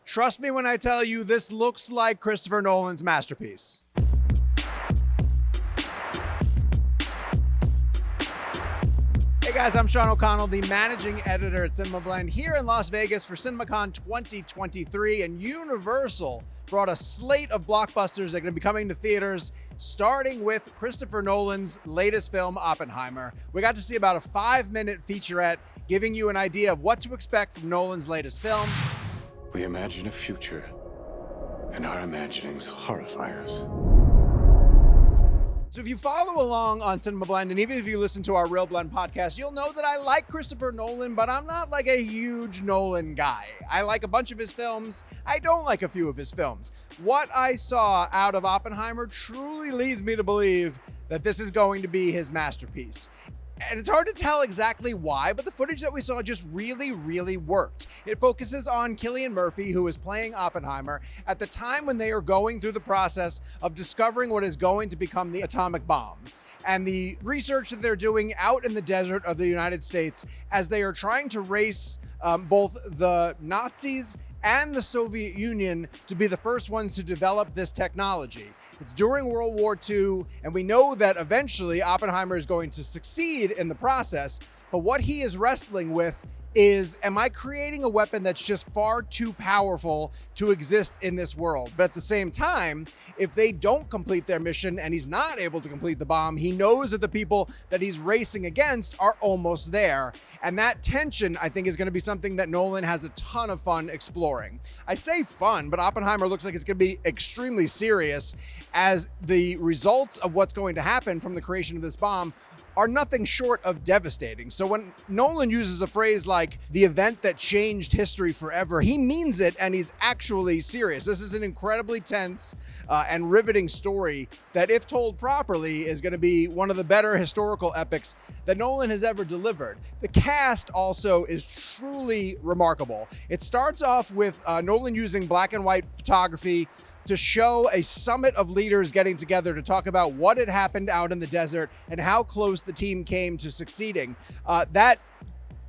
Trust me when I tell you this looks like Christopher Nolan's masterpiece. Hey guys, I'm Sean O'Connell, the managing editor at CinemaBlend here in Las Vegas for CinemaCon 2023, and Universal brought a slate of blockbusters that are going to be coming to theaters, starting with Christopher Nolan's latest film, Oppenheimer. We got to see about a 5-minute featurette giving you an idea of what to expect from Nolan's latest film. We imagine a future, and our imaginings horrify us. So if you follow along on CinemaBlend, and even if you listen to our Real Blend podcast, you'll know that I like Christopher Nolan, but I'm not like a huge Nolan guy. I like a bunch of his films. I don't like a few of his films. What I saw out of Oppenheimer truly leads me to believe that this is going to be his masterpiece. And it's hard to tell exactly why, but the footage that we saw just really worked. It focuses on Cillian Murphy, who is playing Oppenheimer, at the time when they are going through the process of discovering what is going to become the atomic bomb. And the research that they're doing out in the desert of the United States as they are trying to race both the Nazis and the Soviet Union to be the first ones to develop this technology. It's during World War II, and we know that eventually Oppenheimer is going to succeed in the process, but what he is wrestling with is, am I creating a weapon that's just far too powerful to exist in this world? But at the same time, if they don't complete their mission and he's not able to complete the bomb, he knows that the people that he's racing against are almost there. And that tension, I think, is going to be something that Nolan has a ton of fun exploring. I say fun, but Oppenheimer looks like it's going to be extremely serious, as the results of what's going to happen from the creation of this bomb are nothing short of devastating. So when Nolan uses a phrase like the event that changed history forever, he means it, and he's actually serious. This is an incredibly tense and riveting story that, if told properly, is going to be one of the better historical epics that Nolan has ever delivered. The cast also is truly remarkable. It starts off with Nolan using black and white photography to show a summit of leaders getting together to talk about what had happened out in the desert and how close the team came to succeeding. That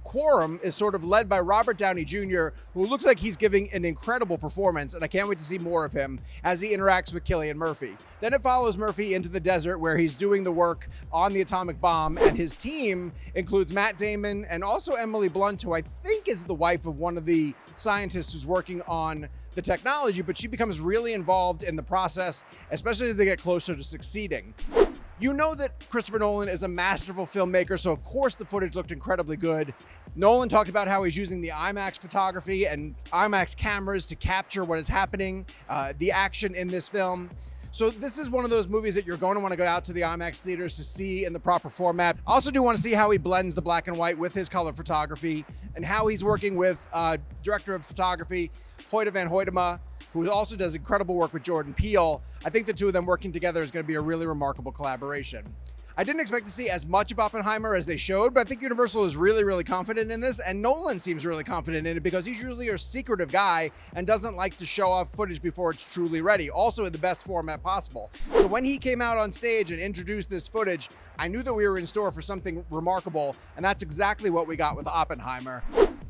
quorum is sort of led by Robert Downey Jr., who looks like he's giving an incredible performance, and I can't wait to see more of him as he interacts with Cillian Murphy. Then it follows Murphy into the desert, where he's doing the work on the atomic bomb, and his team includes Matt Damon and also Emily Blunt, who I think is the wife of one of the scientists who's working on the technology, but she becomes really involved in the process, especially as they get closer to succeeding. You know that Christopher Nolan is a masterful filmmaker, so of course the footage looked incredibly good. Nolan talked about how he's using the IMAX photography and IMAX cameras to capture what is happening, the action in this film. So this is one of those movies that you're going to want to go out to the IMAX theaters to see in the proper format. I also do want to see how he blends the black and white with his color photography, and how he's working with director of photography, Hoyte van Hoytema, who also does incredible work with Jordan Peele. I think the two of them working together is going to be a really remarkable collaboration. I didn't expect to see as much of Oppenheimer as they showed, but I think Universal is really confident in this, and Nolan seems really confident in it because he's usually a secretive guy and doesn't like to show off footage before it's truly ready, also in the best format possible. So when he came out on stage and introduced this footage, I knew that we were in store for something remarkable, and that's exactly what we got with Oppenheimer.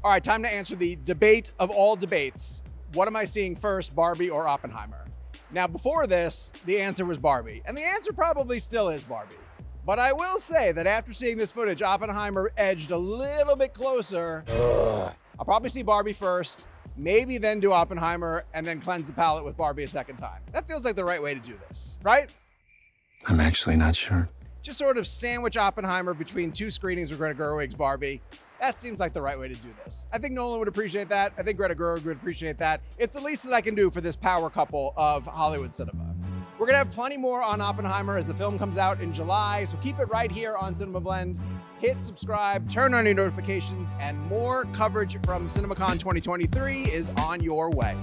All right, time to answer the debate of all debates. What am I seeing first, Barbie or Oppenheimer? Now, before this, the answer was Barbie, and the answer probably still is Barbie. But I will say that after seeing this footage, Oppenheimer edged a little bit closer. I'll probably see Barbie first, maybe then do Oppenheimer, and then cleanse the palate with Barbie a second time. That feels like the right way to do this, right? I'm actually not sure. Just sort of sandwich Oppenheimer between two screenings of Greta Gerwig's Barbie. That seems like the right way to do this. I think Nolan would appreciate that. I think Greta Gerwig would appreciate that. It's the least that I can do for this power couple of Hollywood cinema. We're gonna have plenty more on Oppenheimer as the film comes out in July, so keep it right here on CinemaBlend. Hit subscribe, turn on your notifications, and more coverage from CinemaCon 2023 is on your way.